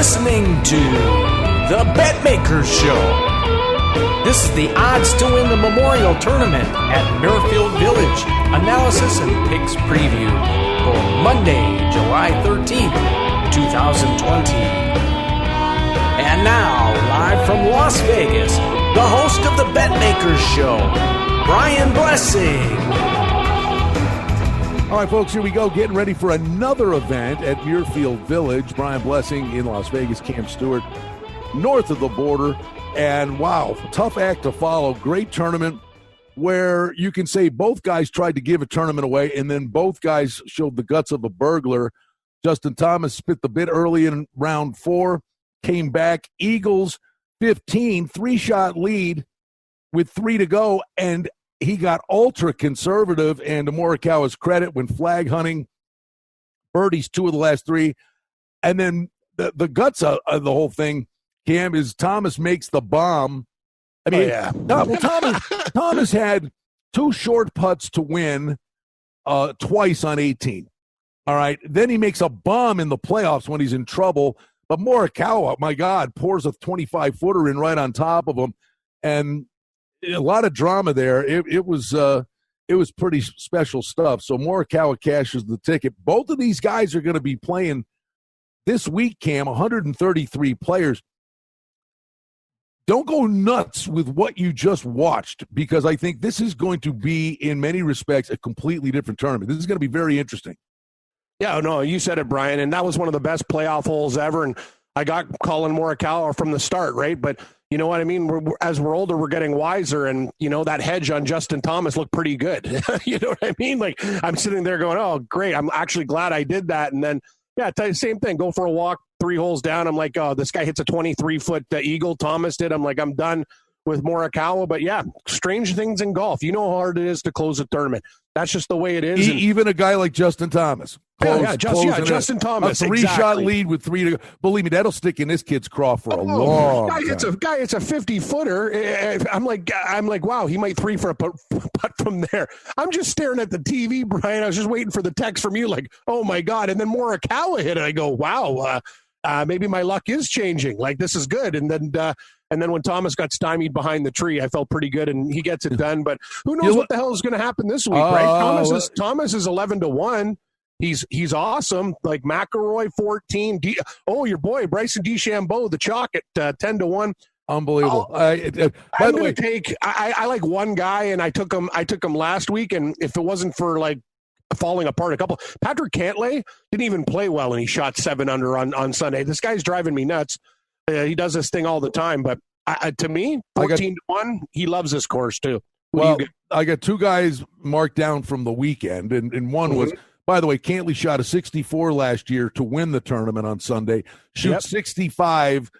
listening to the Betmaker Show. This is the odds to win the Memorial Tournament at Muirfield Village. Analysis and picks preview for Monday, July 13th, 2020. And now, live from Las Vegas, the host of the Betmaker Show, Brian Blessing. All right, folks, here we go, getting ready for another event at Muirfield Village. Brian Blessing in Las Vegas, Cam Stewart north of the border. And, wow, tough act to follow. Great tournament where you can say both guys tried to give a tournament away, and then both guys showed the guts of a burglar. Justin Thomas spit the bit early in round 4, came back. Eagles 15, 3-shot lead with 3 to go, and he got ultra-conservative, and to Morikawa's credit, when flag hunting, birdies 2 of the last 3. And then the guts of the whole thing, Cam, is Thomas makes the bomb. I mean, Thomas had 2 short putts to win twice on 18. All right. Then he makes a bomb in the playoffs when he's in trouble. But Morikawa, my God, pours a 25-footer in right on top of him. And a lot of drama there. It was pretty special stuff. So Morikawa cashes the ticket. Both of these guys are going to be playing this week, Cam, 133 players. Don't go nuts with what you just watched, because I think this is going to be, in many respects, a completely different tournament. This is going to be very interesting. Yeah, no, you said it, Brian, and that was one of the best playoff holes ever, and I got Colin Morikawa from the start, right? But you know what I mean? As we're older, we're getting wiser, and, you know, that hedge on Justin Thomas looked pretty good. You know what I mean? Like, I'm sitting there going, oh, great, I'm actually glad I did that. And then, yeah, tell you the same thing. Go for a walk, 3 holes down. I'm like, oh, this guy hits a 23-foot eagle. Thomas did. I'm like, I'm done with Morikawa. But, yeah, strange things in golf. You know how hard it is to close a tournament. That's just the way it is. Even a guy like Justin Thomas. Justin Thomas. A 3-shot lead with 3 to go. Believe me, that'll stick in this kid's craw for a long time. It's a 50-footer. I'm like, wow, he might 3 for a putt from there. I'm just staring at the TV, Brian. I was just waiting for the text from you, like, oh my God. And then Morikawa hit it. I go, wow, maybe my luck is changing. Like, this is good. And then when Thomas got stymied behind the tree, I felt pretty good, and he gets it done. But who knows what the hell is going to happen this week, right? Thomas is 11-1. He's awesome. Like McIlroy 14. Your boy Bryson DeChambeau, the chalk at 10-1. Unbelievable. I'm going to take. I like one guy, and I took him last week, and if it wasn't for like falling apart Patrick Cantlay didn't even play well, and he shot 7 under on Sunday. This guy's driving me nuts. He does this thing all the time, but to me, 14-1, he loves this course too. I got 2 guys marked down from the weekend, and one was, by the way, Cantlay shot a 64 last year to win the tournament on Sunday, 65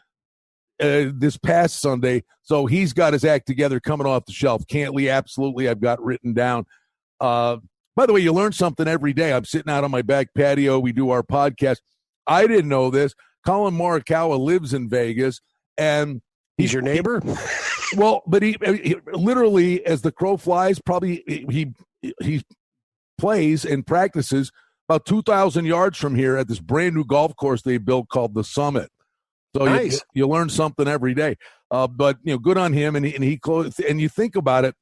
this past Sunday, so he's got his act together coming off the shelf. Cantlay, absolutely, I've got written down. By the way, you learn something every day. I'm sitting out on my back patio. We do our podcast. I didn't know this. Colin Morikawa lives in Vegas, and he's your neighbor. But he literally, as the crow flies, probably he plays and practices about 2,000 yards from here at this brand new golf course they built called the Summit. So nice. You learn something every day. But you know, good on him, and he closed. And you think about it,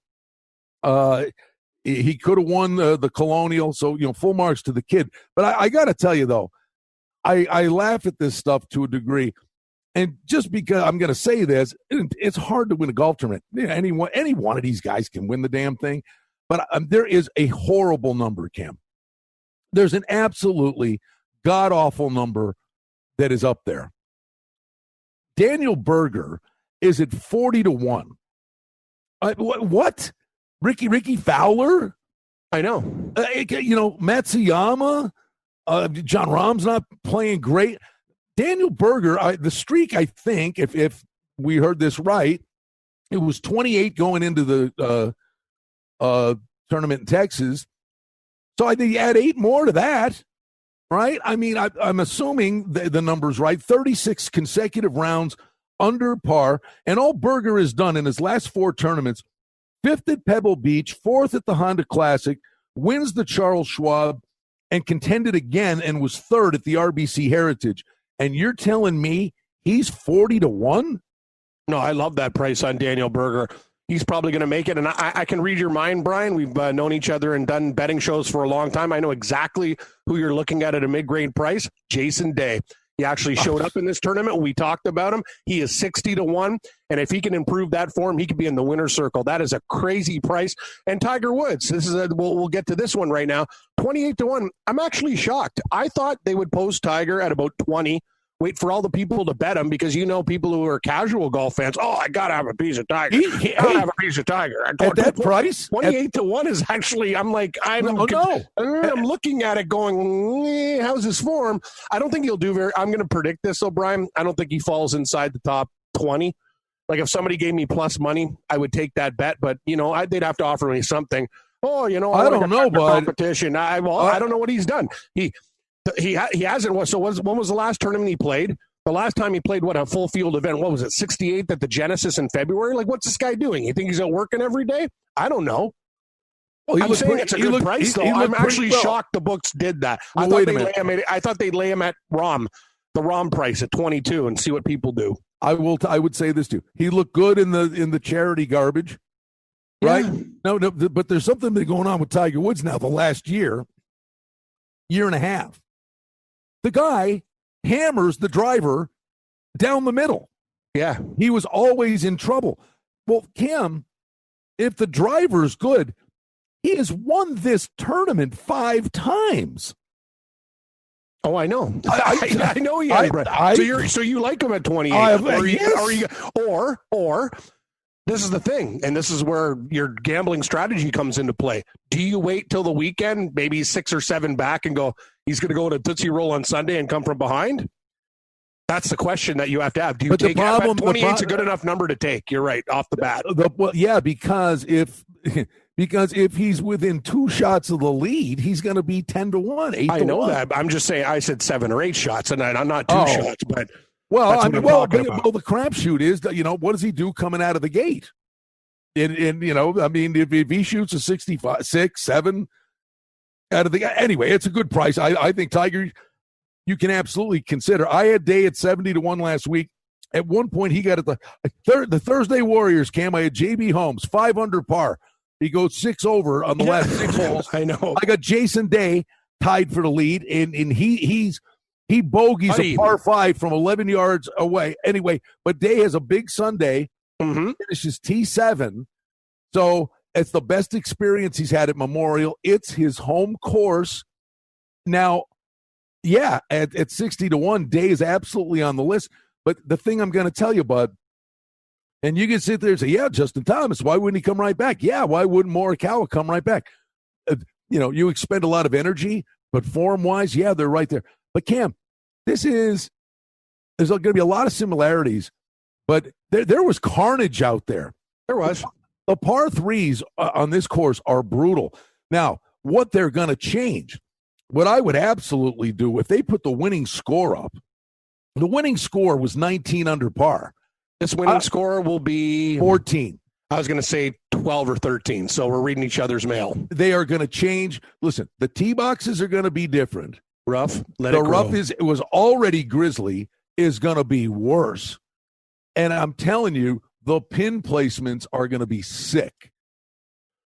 he could have won the Colonial. So you know, full marks to the kid. But I got to tell you though, I laugh at this stuff to a degree, and just because I'm going to say this, it's hard to win a golf tournament. Any one of these guys can win the damn thing, but there is a horrible number, Cam. There's an absolutely god-awful number that is up there. Daniel Berger is at 40-1. What? Ricky Fowler? I know. Matsuyama. John Rahm's not playing great. Daniel Berger, the streak, I think, if we heard this right, it was 28 going into the tournament in Texas. So I think you add 8 more to that, right? I mean, I'm assuming the number's right. 36 consecutive rounds under par. And all Berger has done in his last 4 tournaments, 5th at Pebble Beach, 4th at the Honda Classic, wins the Charles Schwab, and contended again and was 3rd at the RBC Heritage. and you're telling me he's 40-1? No, I love that price on Daniel Berger. He's probably going to make it, and I can read your mind, Brian. We've known each other and done betting shows for a long time. I know exactly who you're looking at a mid-grade price, Jason Day. He actually showed up in this tournament. We talked about him. He is 60-1, and if he can improve that form, he could be in the winner's circle. That is a crazy price. And Tiger Woods, we'll get to this one right now, 28-1. I'm actually shocked. I thought they would post Tiger at about 20. Wait for all the people to bet him because people who are casual golf fans. Oh, I gotta have a piece of Tiger. I gotta have a piece of Tiger. At that price, 28-1 is actually. I'm looking at it going, how's his form? I don't think he'll do very. I'm going to predict this, though, Brian. I don't think he falls inside the top 20. Like if somebody gave me plus money, I would take that bet. But they'd have to offer me something. Oh, I don't know, but competition. I don't know what he's done. He hasn't. So when was the last tournament he played? The last time he played, a full field event? What was it, 68th at the Genesis in February? Like, what's this guy doing? You think he's out working every day? I don't know. Well, I'm saying it's a good price, though. I'm actually shocked the books did that. I thought they'd lay him at the ROM price at 22 and see what people do. I would say this too. He looked good in the charity garbage, right? Yeah. No, but there's something going on with Tiger Woods now. The last year and a half. The guy hammers the driver down the middle. Yeah. He was always in trouble. Well, Cam, if the driver's good, he has won this tournament 5 times. Oh, I know. I know he has. So you like him at 28. Or this is the thing, and this is where your gambling strategy comes into play. Do you wait till the weekend, maybe 6 or 7 back, and go, he's going to go to Tootsie Roll on Sunday and come from behind? That's the question that you have to have. Do you take 28 is a good enough number to take? You're right, off the bat. Because if he's within 2 shots of the lead, he's going to be 10-1, 8-1. I know that. I'm just saying I said 7 or 8 shots, and I'm not 2 shots, but... the crapshoot is that, what does he do coming out of the gate? If he shoots a 65, 6, 7 out of the gate, anyway, it's a good price. I think Tiger, you can absolutely consider. I had Day at 70-1 last week. At one point, he got at the Thursday Warriors, Cam. I had JB Holmes, 5 under par. He goes 6 over on the last 6 holes. I know. I got Jason Day tied for the lead, and he bogeys a par 5 from 11 yards away. Anyway, but Day has a big Sunday. Mm-hmm. Finishes T7. So it's the best experience he's had at Memorial. It's his home course. Now, at 60-1, Day is absolutely on the list. But the thing I'm going to tell you, bud, and you can sit there and say, Justin Thomas, why wouldn't he come right back? Yeah, why wouldn't Morikawa come right back? You expend a lot of energy, but form-wise, they're right there. But, Cam, there's going to be a lot of similarities, but there was carnage out there. There was. The par 3s on this course are brutal. Now, what they're going to change, what I would absolutely do, if they put the winning score up, the winning score was 19 under par. This winning score will be 14. I was going to say 12 or 13, so we're reading each other's mail. They are going to change. Listen, the tee boxes are going to be different. Rough. The rough it was already grizzly, is going to be worse. And I'm telling you, the pin placements are going to be sick.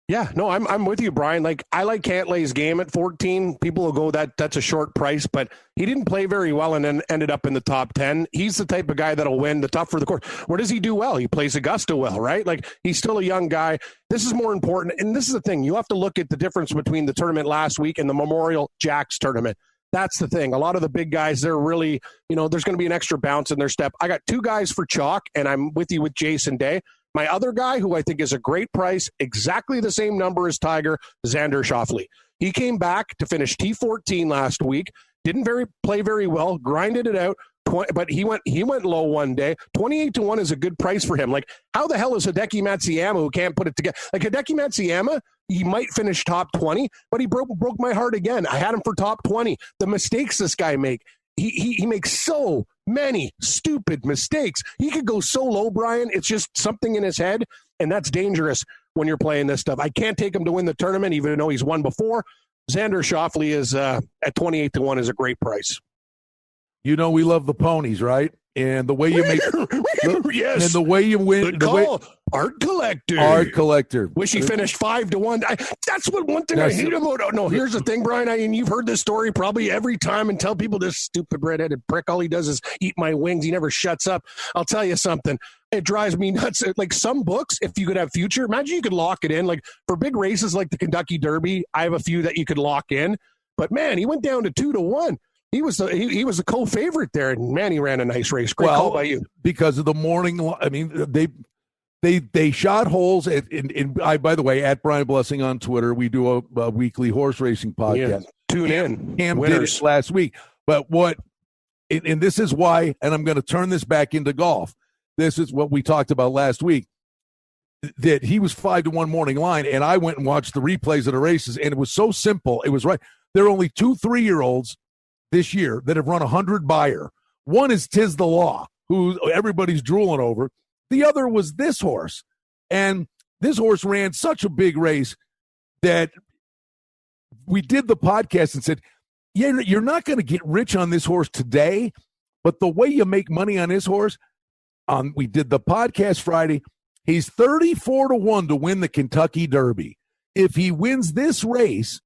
Yeah, no, I'm with you, Brian. Like, I like Cantlay's game at 14. People will go that's a short price, but he didn't play very well and then ended up in the top 10. He's the type of guy that'll win the tougher the course. Where does he do well? He plays Augusta well, right? Like, he's still a young guy. This is more important. And this is the thing. You have to look at the difference between the tournament last week and the Memorial Jacks tournament. That's the thing. A lot of the big guys, they're really, there's going to be an extra bounce in their step. I got 2 guys for chalk, and I'm with you with Jason Day. My other guy, who I think is a great price, exactly the same number as Tiger, Xander Schauffele. He came back to finish T14 last week, didn't play very well, grinded it out, but he went low one day. 28-1 is a good price for him. Like, how the hell is Hideki Matsuyama, who can't put it together? Like, Hideki Matsuyama, he might finish top 20, but he broke my heart again. I had him for top 20. The mistakes this guy make. He makes so many stupid mistakes. He could go so low, Brian. It's just something in his head, and that's dangerous when you're playing this stuff. I can't take him to win the tournament, even though he's won before. Xander Schauffele is at 28-1 is a great price. You know we love the ponies, right? And the way you make yes, and the way you win, good call. Art collector. Art collector. Wish he finished 5-1. That's what one thing I hate about. No, here's the thing, Brian. And you've heard this story probably every time, and tell people this stupid redheaded prick. All he does is eat my wings. He never shuts up. I'll tell you something. It drives me nuts. Like some books, if you could have future, imagine you could lock it in. Like for big races like the Kentucky Derby, I have a few that you could lock in. But man, he went down to 2-1. He was a co-favorite there, and man, he ran a nice race. Great call by you. Because of the morning. I mean, they shot holes by the way, at Brian Blessing on Twitter, we do a weekly horse racing podcast. Yeah, tune in. Cam did it last week. But and this is why, and I'm going to turn this back into golf. This is what we talked about last week, that he was 5-1 morning line, and I went and watched the replays of the races, and it was so simple. It was right. There are only 2 3-year-olds this year that have run 100 Bayer. One is Tiz the Law, who everybody's drooling over. The other was this horse. And this horse ran such a big race that we did the podcast and said, yeah, you're not going to get rich on this horse today, but the way you make money on this horse, we did the podcast Friday. He's 34-1 to win the Kentucky Derby. If he wins this race,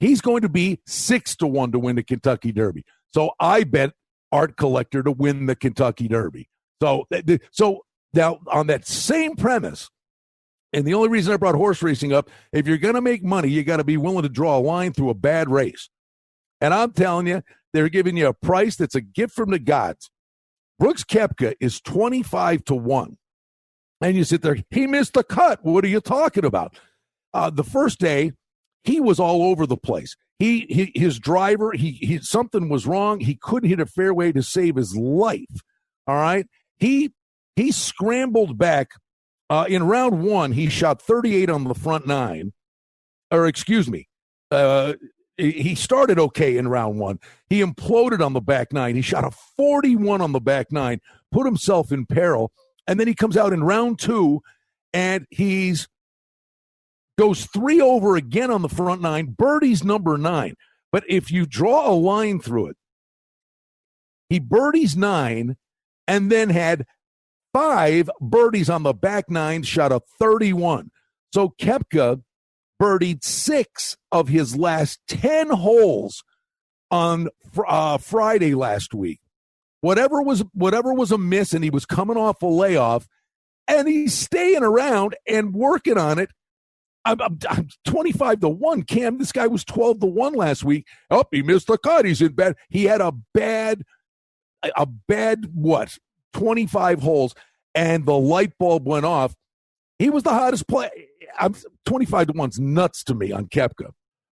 he's going to be 6-1 to win the Kentucky Derby. So I bet Art Collector to win the Kentucky Derby. So now on that same premise, and the only reason I brought horse racing up, if you're going to make money, you got to be willing to draw a line through a bad race. And I'm telling you, they're giving you a price that's a gift from the gods. Brooks Koepka is 25-1. And you sit there, he missed the cut. What are you talking about? The first day, he was all over the place. His driver, something was wrong. He couldn't hit a fairway to save his life. All right. He scrambled back. In round 1, he shot 38 on the front 9. Or excuse me. He started okay in round 1. He imploded on the back 9. He shot a 41 on the back 9, put himself in peril. And then he comes out in round 2 and goes 3 over again on the front 9, birdies number 9. But if you draw a line through it, he birdies 9 and then had 5 birdies on the back 9, shot a 31. So Koepka birdied 6 of his last 10 holes on Friday last week. Whatever was amiss, and he was coming off a layoff, and he's staying around and working on it. I'm 25-1. Cam, this guy was 12-1 last week. Oh, he missed the cut. He's in bad. He had a bad 25 holes, and the light bulb went off. He was the hottest player. 25-1's nuts to me on Koepka.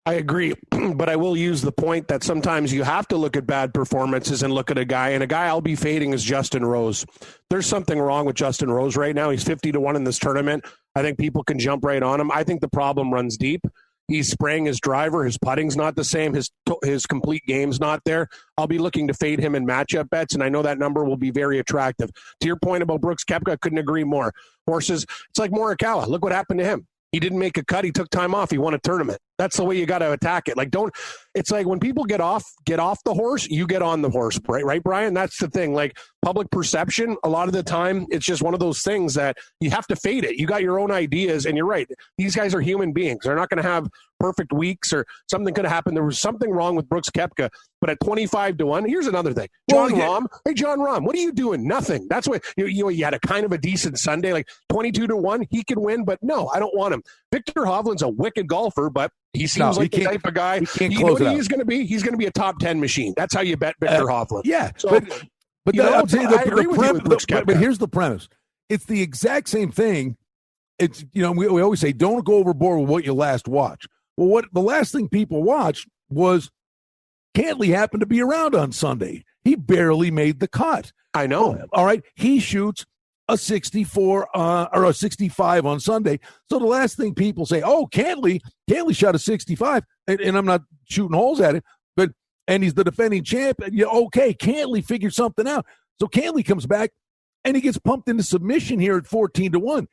I agree, but I will use the point that sometimes you have to look at bad performances and look at a guy, and a guy I'll be fading is Justin Rose. There's something wrong with Justin Rose right now. He's 50-1 in this tournament. I think people can jump right on him. I think the problem runs deep. He's spraying his driver. His putting's not the same. His complete game's not there. I'll be looking to fade him in matchup bets, and I know that number will be very attractive. To your point about Brooks Koepka, I couldn't agree more. Horses, it's like Morikawa. Look what happened to him. He didn't make a cut. He took time off. He won a tournament. That's the way you got to attack it. It's like when people get off the horse, you get on the horse, right, Brian? That's the thing. Like public perception, a lot of the time, it's just one of those things that you have to fade it. You got your own ideas, and you're right. These guys are human beings. They're not going to have perfect weeks, or something could have happened. There was something wrong with Brooks Koepka, but at 25-1, here's another thing. John Rahm. Hey, John Rahm, what are you doing? Nothing. That's what you had a kind of a decent Sunday, like 22-1. He could win, but no, I don't want him. Victor Hovland's a wicked golfer, but he seems like the type of guy. You know what he's going to be? He's going to be a top 10 machine. That's how you bet Victor Hovland. Yeah, so, but I'll tell you, I agree with you with Brooks Koepka. But here's the premise. It's the exact same thing. It's, we always say, don't go overboard with what you last watch. Well, what the last thing people watched was Cantley happened to be around on Sunday. He barely made the cut. I know. All right. He shoots a 64 or a 65 on Sunday. So the last thing people say, oh, Cantley shot a 65, and I'm not shooting holes at it, and he's the defending champ. And okay, Cantley figured something out. So Cantley comes back, and he gets pumped into submission here at 14-1.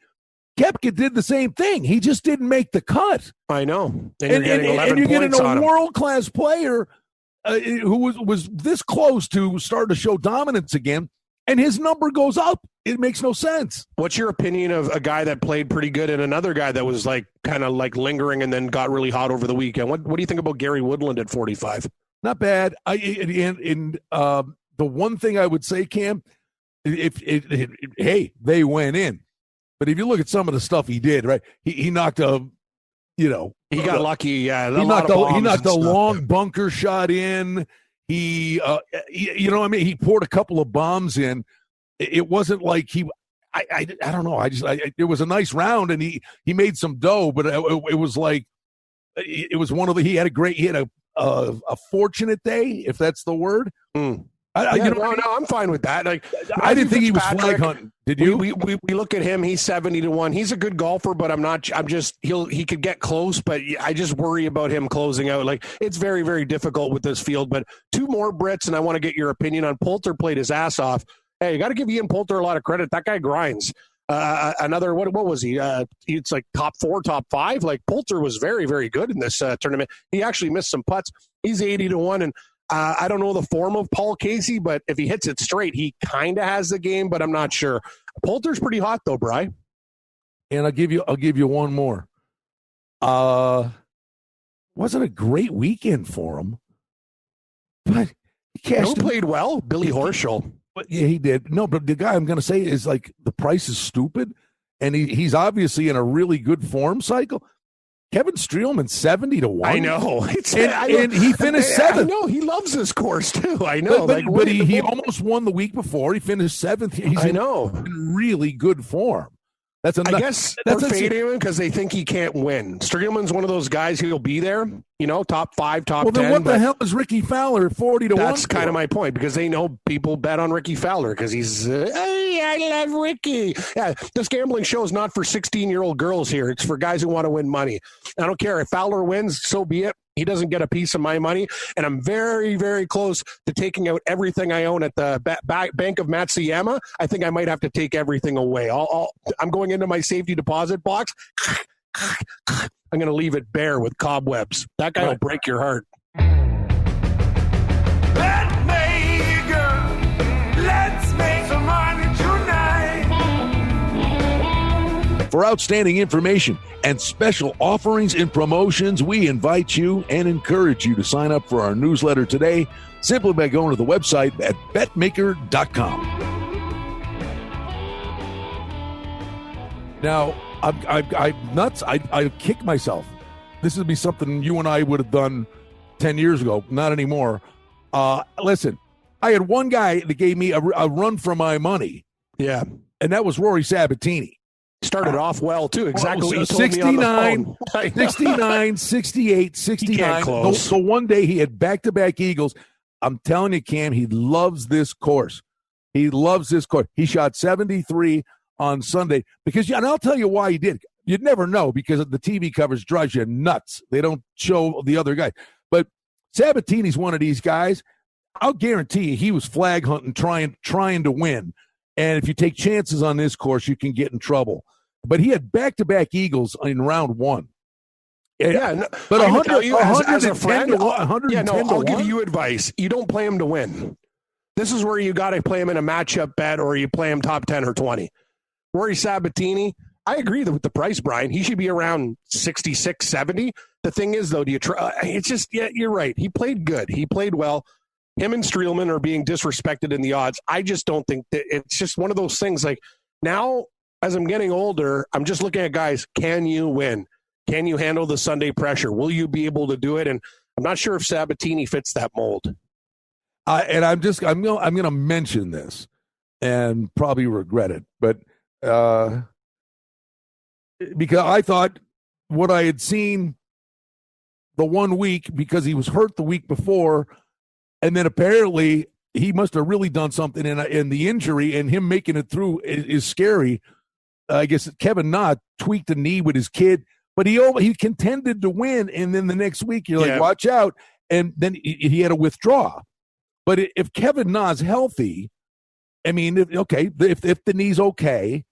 Koepka did the same thing. He just didn't make the cut. I know. And you're getting 11 and you're points getting on a him. world-class player who was this close to starting to show dominance again, and his number goes up. It makes no sense. What's your opinion of a guy that played pretty good and another guy that was like kind of like lingering and then got really hot over the weekend? What do you think about Gary Woodland at 45? Not bad. The one thing I would say, Cam, hey, they went in, but if you look at some of the stuff he did, right? He knocked he got lucky. Yeah, he knocked a long bunker shot in. He he poured a couple of bombs in. It wasn't like I don't know. It was a nice round, and he made some dough, but it was like it was one of the. He had a fortunate day, if that's the word. I'm fine with that. Like, I didn't think he was flag hunting. Did you? We look at him. He's 70-1. He's a good golfer, but he could get close, but I just worry about him closing out. Like, it's very, very difficult with this field. But two more Brits, and I want to get your opinion on Poulter. Played his ass off. Hey, you got to give Ian Poulter a lot of credit. That guy grinds. Another, what was he? It's like top 4, top 5. Like, Poulter was very, very good in this tournament. He actually missed some putts. He's 80-1, and I don't know the form of Paul Casey, but if he hits it straight, he kind of has the game, but I'm not sure. Poulter's pretty hot though, Bri. And I'll give you one more. Wasn't a great weekend for him, but he cashed. Who played well? Billy Horschel. Yeah, he did. No, but the guy I'm going to say is like the price is stupid, and he's obviously in a really good form cycle. Kevin Streelman 70-1. I know, and he finished 7th. I know he loves this course too. I know, but he almost won the week before. He finished 7th. He's in really good form. I guess they're fading him because they think he can't win. Streelman's one of those guys who'll be there, top 5, top 10. Well, then what the hell is Ricky Fowler 40-1? That's kind of my point, because they know people bet on Ricky Fowler because he's, hey, I love Ricky. Yeah, this gambling show is not for 16-year-old girls here. It's for guys who want to win money. I don't care. If Fowler wins, so be it. He doesn't get a piece of my money, and I'm very, very close to taking out everything I own at the Bank of Matsuyama. I think I might have to take everything away. I'm going into my safety deposit box. I'm going to leave it bare with cobwebs. That guy will break your heart. Let's make some money tonight. For outstanding information and special offerings and promotions, we invite you and encourage you to sign up for our newsletter today simply by going to the website at betmaker.com. Now, I'm nuts. I kick myself. This would be something you and I would have done 10 years ago. Not anymore. Listen, I had one guy that gave me a run for my money. Yeah. And that was Rory Sabatini. Started off well, too. Exactly what you told 69, me on the phone. 69, 68, 69. So one day he had back-to-back eagles. I'm telling you, Cam, he loves this course. He loves this course. He shot 73 on Sunday. And I'll tell you why he did. You'd never know because the TV coverage drives you nuts. They don't show the other guy. But Sabatini's one of these guys. I'll guarantee you he was flag hunting, trying to win. And if you take chances on this course, you can get in trouble. But he had back-to-back eagles in round 1. Yeah, but I'm tell you, as a friend, I'll give you advice. You don't play him to win. This is where you got to play him in a matchup bet, or you play him top 10 or 20. Rory Sabatini, I agree with the price, Brian. He should be around 66, 70. The thing is, though, do you try? It's just, yeah, you're right. He played good. He played well. Him and Streelman are being disrespected in the odds. I just don't think that it's just one of those things. Like, now, as I'm getting older, I'm just looking at guys. Can you win? Can you handle the Sunday pressure? Will you be able to do it? And I'm not sure if Sabatini fits that mold. And I'm going to mention this and probably regret it, but because I thought what I had seen the 1 week, because he was hurt the week before, and then apparently he must have really done something in the injury, and him making it through is scary. I guess Kevin Na tweaked a knee with his kid, but he contended to win, and then the next week you're like, watch out, and then he had to withdraw. But if Kevin Na's healthy, I mean, if the knee's okay,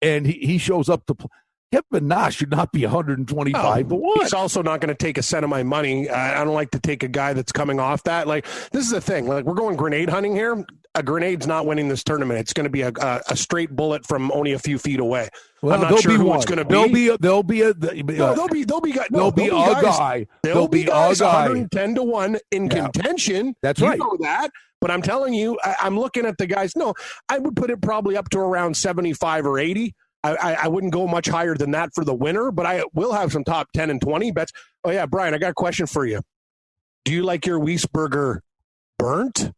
and he shows up to play, Kevin Na should not be 125 to 1. He's also not going to take a cent of my money. I don't like to take a guy that's coming off that. Like, this is the thing. Like, we're going grenade hunting here. A grenade's not winning this tournament. It's going to be a straight bullet from only a few feet away. Well, I'm not sure who it's going to be. There'll be a guy. There'll be a guy 110 to 1 in contention. That's right. You know that. But I'm telling you, I'm looking at the guys. No, I would put it probably up to around 75 or 80. I wouldn't go much higher than that for the winner, but I will have some top 10 and 20 bets. Oh, yeah, Brian, I got a question for you. Do you like your Wiesberger burnt?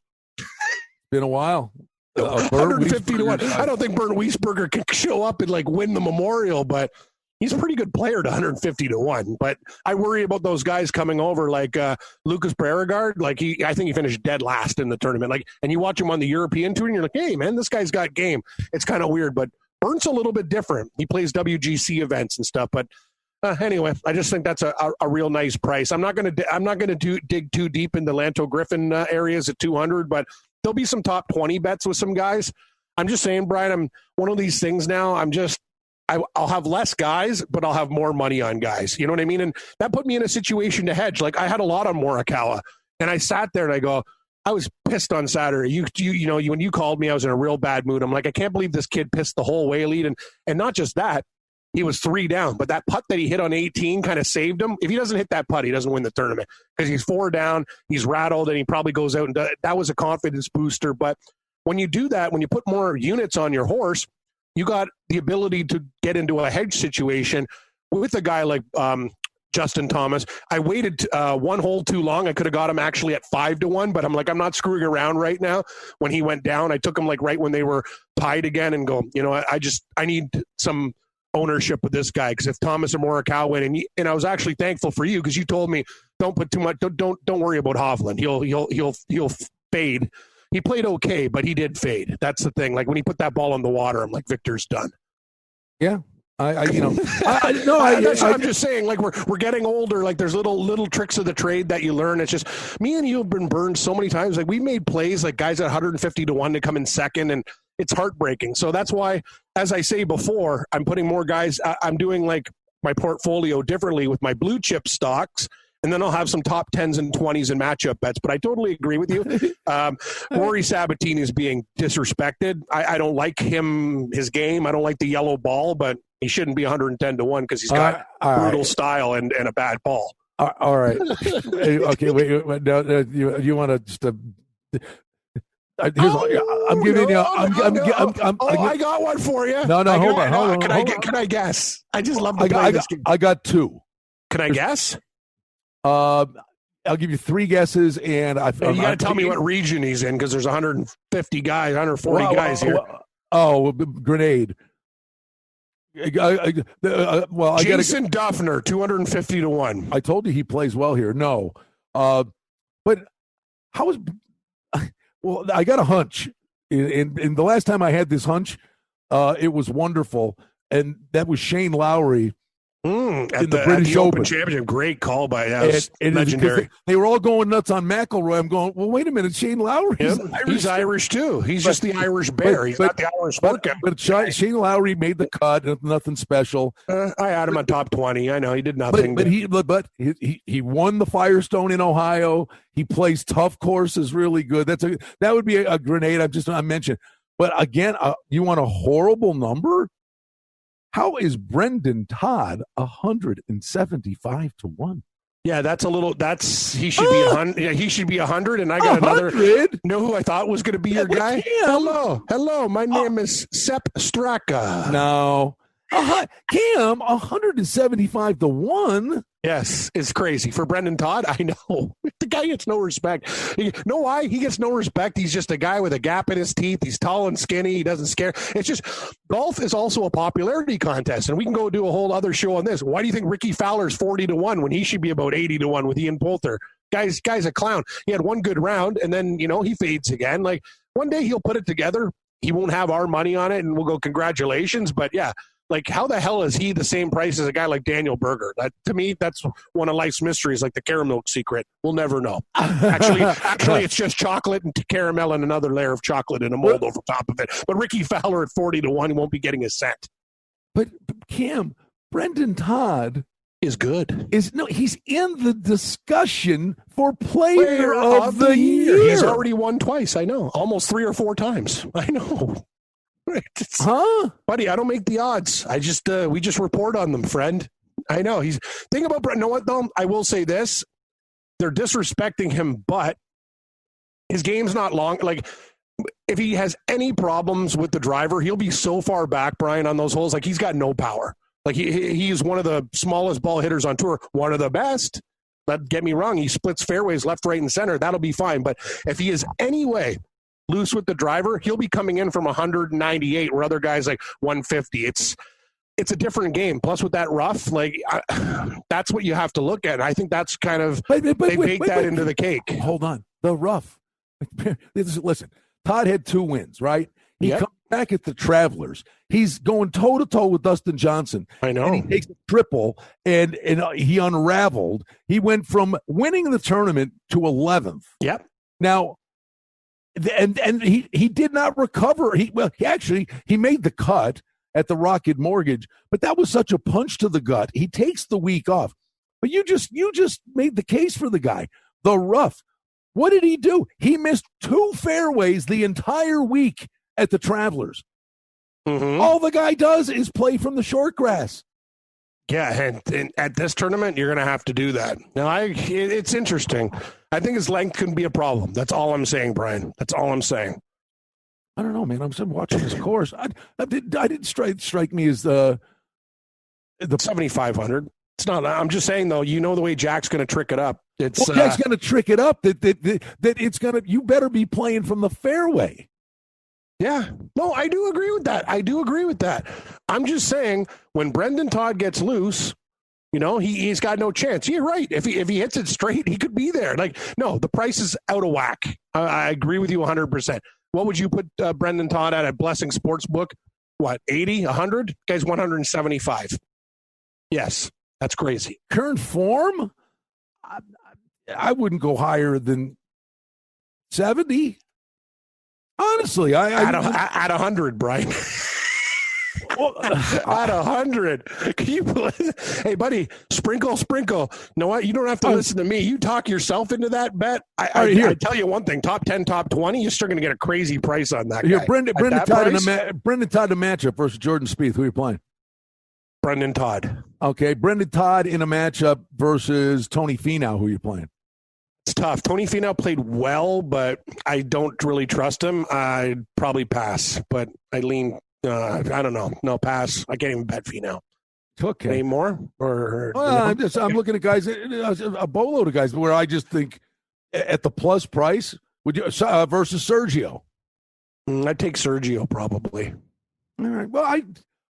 Been a while. 150 to 1. I don't think Bernd Wiesberger can show up and like win the Memorial, but he's a pretty good player to 150 to 1. But I worry about those guys coming over like Lucas Beauregard. Like I think he finished dead last in the tournament. Like, and you watch him on the European tour and you're like, hey man, this guy's got game. It's kind of weird, but Bern's a little bit different. He plays WGC events and stuff, but anyway, I just think that's a real nice price. I'm not going to dig too deep into Lanto Griffin areas at 200, but there'll be some top 20 bets with some guys. I'm just saying, Brian, I'm one of these things now. I'll have less guys, but I'll have more money on guys. You know what I mean? And that put me in a situation to hedge. Like I had a lot on Morikawa, and I sat there and I go, I was pissed on Saturday. When you called me, I was in a real bad mood. I'm like, I can't believe this kid pissed the whole way lead. And not just that, he was 3 down, but that putt that he hit on 18 kind of saved him. If he doesn't hit that putt, he doesn't win the tournament because he's 4 down, he's rattled, and he probably goes out and does, that was a confidence booster. But when you do that, when you put more units on your horse, you got the ability to get into a hedge situation with a guy like Justin Thomas. I waited one hole too long. I could have got him actually at 5 to 1, but I'm like, I'm not screwing around right now. When he went down, I took him like right when they were tied again and go, I need some ownership with this guy, because if Thomas or Morikawa win, and I was actually thankful for you because you told me don't put too much, don't worry about Hovland. He'll fade. He played okay, but he did fade. That's the thing. Like when he put that ball on the water, I'm like, Victor's done. Yeah. I'm just saying, like we're getting older. Like there's little tricks of the trade that you learn. It's just me and you have been burned so many times. Like we made plays like guys at 150 to 1 to come in second, and it's heartbreaking. So that's why, as I say before, I'm putting more guys. I'm doing like my portfolio differently with my blue chip stocks. And then I'll have some top 10s and 20s and matchup bets. But I totally agree with you. Rory Sabatini is being disrespected. I don't like his game. I don't like the yellow ball, but he shouldn't be 110 to 1 because he's got brutal style and a bad ball. All right. Okay, wait. No, you want to just... I'm giving you. I got one for you. No, hold on. Can I guess? I just love to play this game. I got 2. Can I guess? I'll give you 3 guesses, and you got to tell me what region he's in because there's 150 guys, 140 guys here. Grenade. Jason Duffner, 250 to 1. I told you he plays well here. No, but how is? Well, I got a hunch. In the last time I had this hunch, it was wonderful, and that was Shane Lowry. In the British Open Championship. Great call by us. Legendary. They were all going nuts on McIlroy. I'm going, well, wait a minute. Shane Lowry. He's Irish too. He's just the Irish bear. He's not the Irish sport. But Shane Lowry made the cut. Nothing special. I had him on top 20. I know he did nothing. But he won the Firestone in Ohio. He plays tough courses really good. That would be a grenade. I mentioned. But again, you want a horrible number? How is Brendan Todd 175 to 1? Yeah, he should be 100. Yeah, he should be 100. And I got 100? Another. Know who I thought was going to be your guy? Hello. My name is Sepp Straka. No, Cam 175 to 1. Yes, it's crazy for Brendan Todd. I know the guy gets no respect. Know why he gets no respect? He's just a guy with a gap in his teeth. He's tall and skinny. He doesn't scare. It's just golf is also a popularity contest, and we can go do a whole other show on this. Why do you think Ricky Fowler's 40 to 1 when he should be about 80 to 1 with Ian Poulter? Guy's a clown. He had one good round, and then he fades again. Like one day he'll put it together. He won't have our money on it, and we'll go congratulations. But yeah. Like, how the hell is he the same price as a guy like Daniel Berger? To me, that's one of life's mysteries, like the caramel secret. We'll never know. Actually, it's just chocolate and caramel and another layer of chocolate in a mold over top of it. But Ricky Fowler at 40 to 1, he won't be getting a cent. But Cam, Brendan Todd is good. He's in the discussion for player of the year. He's already won twice. I know, almost 3 or 4 times. I know. Buddy, I don't make the odds. I just we just report on them, friend. I know. Think about Brett. Know what though? I will say this: they're disrespecting him, but his game's not long. Like, if he has any problems with the driver, he'll be so far back, Brian, on those holes. Like, he's got no power. Like, he is one of the smallest ball hitters on tour, one of the best. But get me wrong, he splits fairways left, right, and center. That'll be fine. But if he is any way loose with the driver, he'll be coming in from 198, where other guys like 150. It's a different game. Plus, with that rough, like, that's what you have to look at. And I think that's kind of they bake that into the cake. Hold on, the rough. Listen, Todd had 2 wins, right? He comes back at the Travelers. He's going toe-to-toe with Dustin Johnson. I know. And he takes a triple, and he unraveled. He went from winning the tournament to 11th. Yep. Now, and he did not recover. He made the cut at the Rocket Mortgage, but that was such a punch to the gut. He takes the week off. But you just made the case for the guy. The rough. What did he do? He missed 2 fairways the entire week at the Travelers. Mm-hmm. All the guy does is play from the short grass. Yeah, and at this tournament, you're going to have to do that. Now, it's interesting. I think his length can be a problem. That's all I'm saying, Brian. That's all I'm saying. I don't know, man. I'm watching this course. I didn't strike me as the 7,500. It's not. I'm just saying, though. You know the way Jack's going to trick it up. Jack's going to trick it up. That it's going to. You better be playing from the fairway. Yeah. No, I do agree with that. I'm just saying, when Brendan Todd gets loose, he's got no chance. You're right. If he hits it straight, he could be there. Like, no, the price is out of whack. I agree with you 100%. What would you put Brendan Todd at Blessing Sportsbook? What, 80, 100? Guy's 175. Yes, that's crazy. Current form, I wouldn't go higher than 70. Honestly, at 100, Brian. At 100. Can you believe? Hey, buddy, sprinkle. You know what? You don't have to listen to me. You talk yourself into that bet. I tell you one thing: top 10, top 20. You're still going to get a crazy price on that. Here, guy. Brendan Todd in a matchup versus Jordan Spieth. Who are you playing? Brendan Todd. Okay, Brendan Todd in a matchup versus Tony Finau. Who are you playing? It's tough. Tony Finau played well, but I don't really trust him. I'd probably pass, but I lean. I don't know. No, pass. I can't even bet Finau. Okay. Any more? I'm looking at guys, a boatload of guys, where I just think at the plus price would you versus Sergio. I'd take Sergio probably. All right. Well,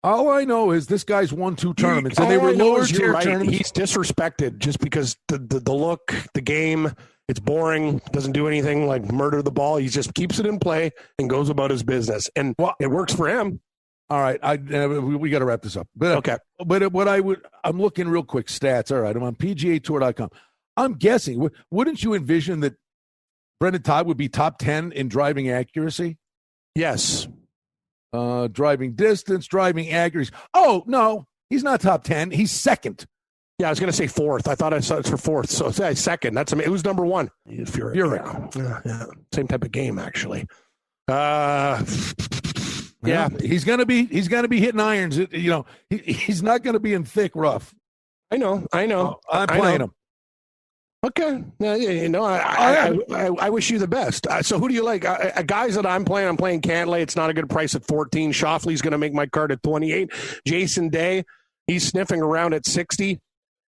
all I know is this guy's won 2 tournaments, and they were lower tier tournaments. He's disrespected just because the look, the game, it's boring, doesn't do anything like murder the ball. He just keeps it in play and goes about his business, and it works for him. All right, we got to wrap this up. But, okay. But I'm looking real quick stats. All right, I'm on PGAtour.com. I'm guessing, wouldn't you envision that Brendan Todd would be top 10 in driving accuracy? Yes. Driving distance, driving accuracy. Oh, no, he's not top 10. He's second. Yeah, I was going to say fourth. I thought I saw it for fourth. So second. That's amazing. Who's number 1? You're right. Yeah. Same type of game, actually. Yeah, he's gonna be hitting irons. He's not gonna be in thick rough. I know. I'm playing him. Okay. I wish you the best. So who do you like? Guys that I'm playing Cantlay. It's not a good price at 14. Shoffley's going to make my card at 28. Jason Day, he's sniffing around at 60.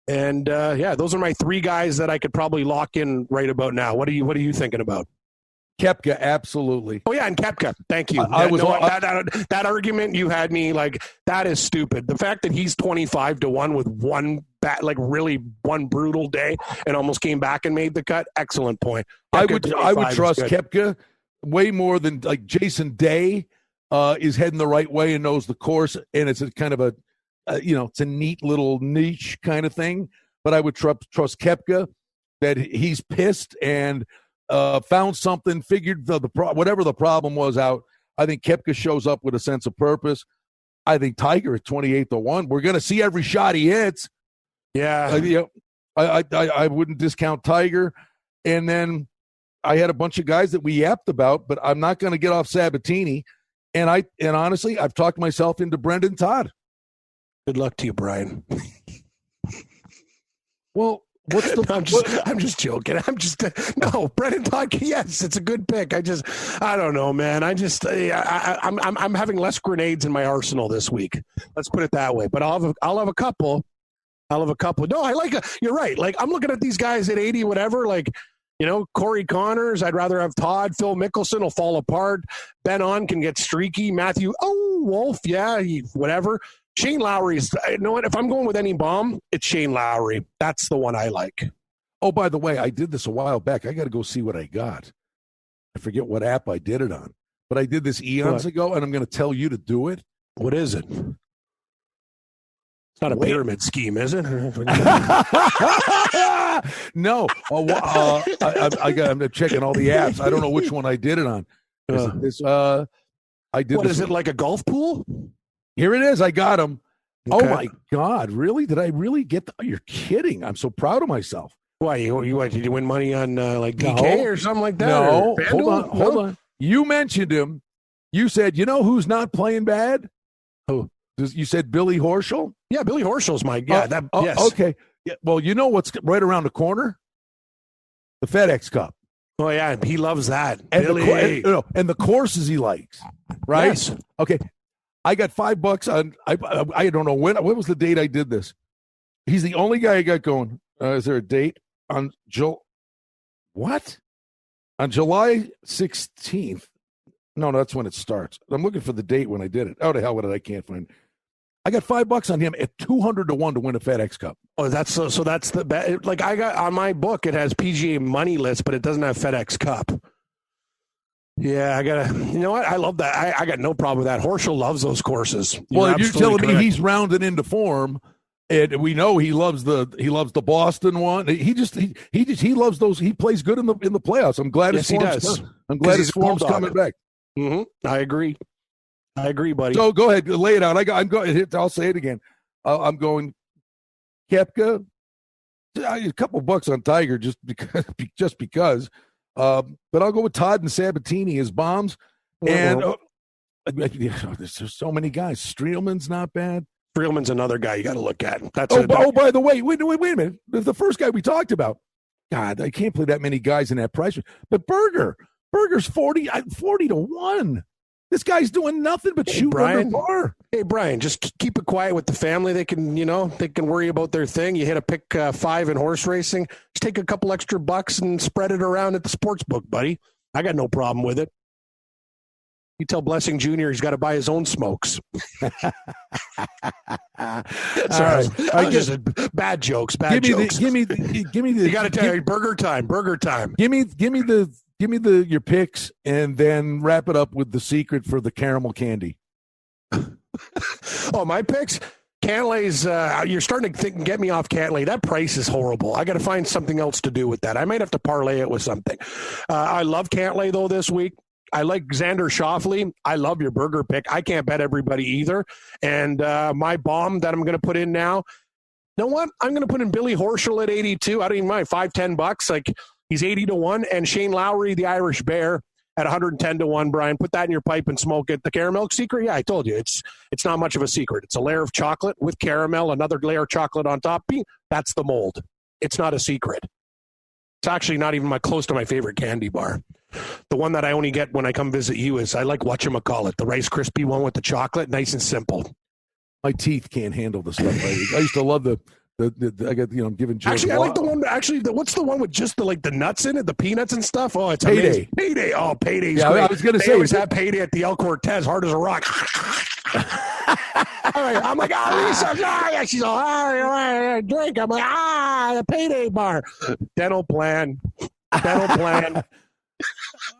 And those are my 3 guys that I could probably lock in right about now. What are you thinking about? Kepka, absolutely. Oh, yeah, and Kepka. Thank you. That argument you had me like, that is stupid. The fact that he's 25-1 with one one brutal day and almost came back and made the cut, excellent point. I would trust Kepka way more than like Jason Day is heading the right way and knows the course, and it's a kind of it's a neat little niche kind of thing. But I would trust Kepka that he's pissed and found something, figured whatever the problem was out. I think Kepka shows up with a sense of purpose. I think Tiger at 28-1. We're going to see every shot he hits. Yeah. I wouldn't discount Tiger. And then I had a bunch of guys that we yapped about, but I'm not going to get off Sabatini. And honestly, I've talked myself into Brendan Todd. Good luck to you, Brian. Well, what's the? I'm just joking. No, Brendan Todd. Yes, it's a good pick. I don't know, man. I'm having less grenades in my arsenal this week. Let's put it that way. But I'll have a couple. No, you're right. Like, I'm looking at these guys at 80, whatever. Like, Corey Connors. I'd rather have Todd. Phil Mickelson will fall apart. Ben On can get streaky. Matthew. Wolf. Yeah, whatever. Shane Lowry's, you know what? If I'm going with any bomb, it's Shane Lowry. That's the one I like. Oh, by the way, I did this a while back. I got to go see what I got. I forget what app I did it on, but I did this eons ago, and I'm going to tell you to do it. What is it? It's not a pyramid scheme, is it? No. I'm checking all the apps. I don't know which one I did it on. Is it like a golf pool? Here it is. I got him. Okay. Oh, my God. Really? Did I really get you're kidding. I'm so proud of myself. Why? Did you win money on like DK or something like that? No. Hold on. You mentioned him. You said, who's not playing bad? Who? You said Billy Horschel? Yeah, Billy Horschel's my yes. Okay. Yeah, well, you know what's right around the corner? The FedEx Cup. Oh, yeah. He loves that. And Billy. And the courses he likes. Right? Yes. Okay. I got $5 on. I don't know when was the date I did this. He's the only guy I got going. Is there a date on what? On July 16th? No, that's when it starts. I'm looking for the date when I did it. Oh, the hell with it! I can't find it. I got $5 on him at 200-1 to win a FedEx Cup. Oh, that's so that's the bet. Like, I got on my book, it has PGA money list, but it doesn't have FedEx Cup. Yeah, I gotta. You know what? I love that. I got no problem with that. Horschel loves those courses. If you're telling me he's rounded into form, and we know he loves the Boston one. He loves those. He plays good in the playoffs. I'm glad his form's coming back. Mm-hmm. I agree, buddy. So go ahead, lay it out. I'm going. I'll say it again. I'm going Koepka. A couple bucks on Tiger just because. But I'll go with Todd and Sabatini as bombs. And there's so many guys. Streelman's not bad. Streelman's another guy you got to look at. By the way, wait a minute. The first guy we talked about. God, I can't play that many guys in that price. But Berger's 40-1. This guy's doing nothing but shoot under par. Hey, Brian, just keep it quiet with the family. They can worry about their thing. You hit a pick 5 in horse racing. Just take a couple extra bucks and spread it around at the sports book, buddy. I got no problem with it. You tell Blessing Jr. he's got to buy his own smokes. Sorry, I just bad jokes. Jokes. Give me the. You got to tell you, burger time. Give me your picks, and then wrap it up with the secret for the caramel candy. Oh, my picks? Cantlay's, you're starting to get me off Cantlay. That price is horrible. I got to find something else to do with that. I might have to parlay it with something. I love Cantlay, though, this week. I like Xander Schauffele. I love your burger pick. I can't bet everybody either. And my bomb that I'm going to put in now, you know what? I'm going to put in Billy Horschel at 82. I don't even mind. $5-10. Like, he's 80-1. And Shane Lowry, the Irish Bear, at 110-1. Brian, put that in your pipe and smoke it. The caramel secret? Yeah, I told you. It's not much of a secret. It's a layer of chocolate with caramel, another layer of chocolate on top. That's the mold. It's not a secret. It's actually not even close to my favorite candy bar. The one that I only get when I come visit you is I like whatchamacallit, the Rice Krispie one with the chocolate, nice and simple. My teeth can't handle the stuff. I used to love the I got giving Joe. Actually, I like the one. What's the one with just the nuts in it, the peanuts and stuff? Oh, it's Payday. Amazing. Payday. Oh, Payday's great. I was going to say, always have Payday at the El Cortez, hard as a rock. All right, I'm like, Lisa, yeah. She's like, drink. I'm like, the Payday bar. Dental plan.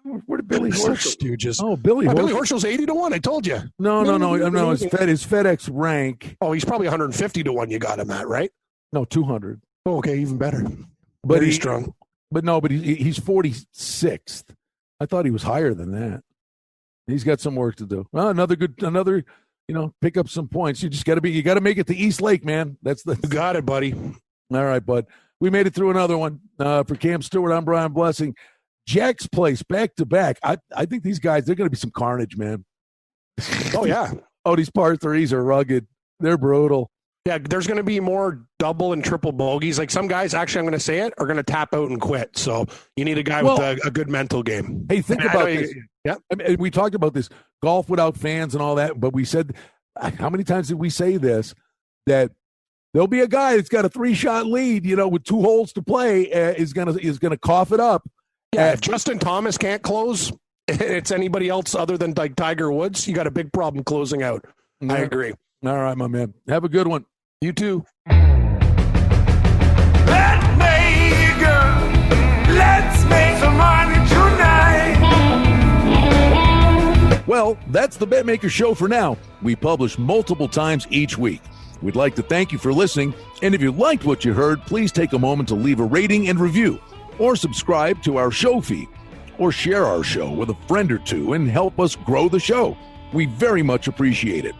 Where did Billy Horschel? Stooges. Oh, Billy Horschel's 80-1, I told you. No. His FedEx rank. Oh, he's probably 150-1. You got him at, right? No, 200. Oh, okay, even better. But he's strong. But he's 46th. I thought he was higher than that. He's got some work to do. Well, another pick up some points. You got to make it to East Lake, man. You got it, buddy. All right, bud. We made it through another one. For Cam Stewart, I'm Brian Blessing. Jack's Place, back to back. I think these guys, they're going to be some carnage, man. Oh, yeah. Oh, these par threes are rugged. They're brutal. Yeah, there's going to be more double and triple bogeys. Like some guys, actually, I'm going to say it, are going to tap out and quit. So you need a guy with a good mental game. Hey, think about this. Yeah. I mean, we talked about this golf without fans and all that, but we said, how many times did we say this? That there'll be a guy that's got a 3-shot lead, with 2 holes to play, is gonna cough it up. Yeah, if Justin Thomas can't close, it's anybody else other than like Tiger Woods. You got a big problem closing out. I agree. All right, my man. Have a good one. You too. Betmaker, let's make some money tonight. Well, that's the Betmaker Show for now. We publish multiple times each week. We'd like to thank you for listening, and if you liked what you heard, please take a moment to leave a rating and review, or subscribe to our show feed, or share our show with a friend or two and help us grow the show. We very much appreciate it.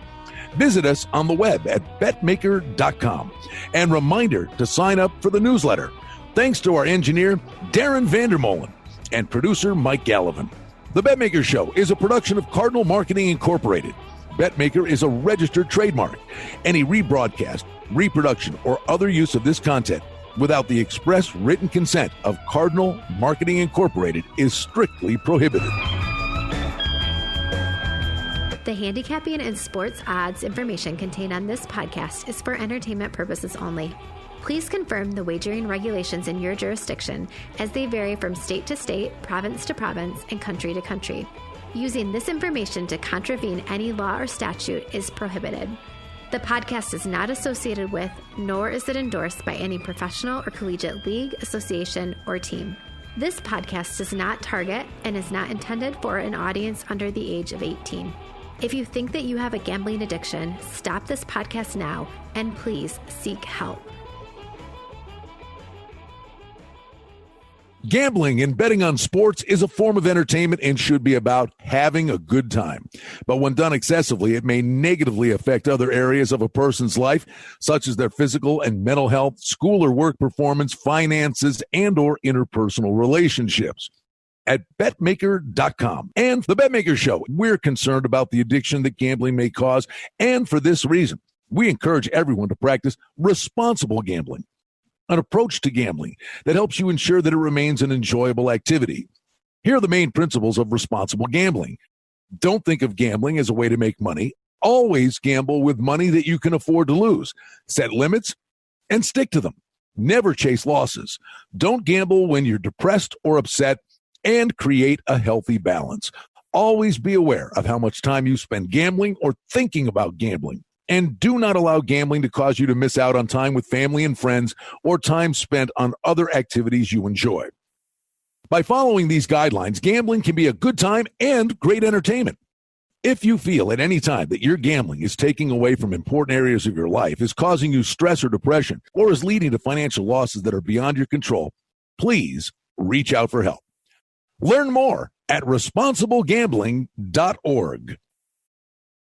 Visit us on the web at betmaker.com. And reminder to sign up for the newsletter. Thanks to our engineer, Darren Vandermolen, and producer, Mike Gallivan. The Betmaker Show is a production of Cardinal Marketing Incorporated. Betmaker is a registered trademark. Any rebroadcast, reproduction, or other use of this content without the express written consent of Cardinal Marketing Incorporated is strictly prohibited. The handicapping and sports odds information contained on this podcast is for entertainment purposes only. Please confirm the wagering regulations in your jurisdiction as they vary from state to state, province to province, and country to country. Using this information to contravene any law or statute is prohibited. The podcast is not associated with, nor is it endorsed by any professional or collegiate league, association, or team. This podcast does not target and is not intended for an audience under the age of 18. If you think that you have a gambling addiction, stop this podcast now and please seek help. Gambling and betting on sports is a form of entertainment and should be about having a good time. But when done excessively, it may negatively affect other areas of a person's life, such as their physical and mental health, school or work performance, finances, and or interpersonal relationships. At Betmaker.com and the Betmaker Show, we're concerned about the addiction that gambling may cause, and for this reason, we encourage everyone to practice responsible gambling, an approach to gambling that helps you ensure that it remains an enjoyable activity. Here are the main principles of responsible gambling. Don't think of gambling as a way to make money. Always gamble with money that you can afford to lose. Set limits and stick to them. Never chase losses. Don't gamble when you're depressed or upset, and create a healthy balance. Always be aware of how much time you spend gambling or thinking about gambling. And do not allow gambling to cause you to miss out on time with family and friends or time spent on other activities you enjoy. By following these guidelines, gambling can be a good time and great entertainment. If you feel at any time that your gambling is taking away from important areas of your life, is causing you stress or depression, or is leading to financial losses that are beyond your control, please reach out for help. Learn more at responsiblegambling.org.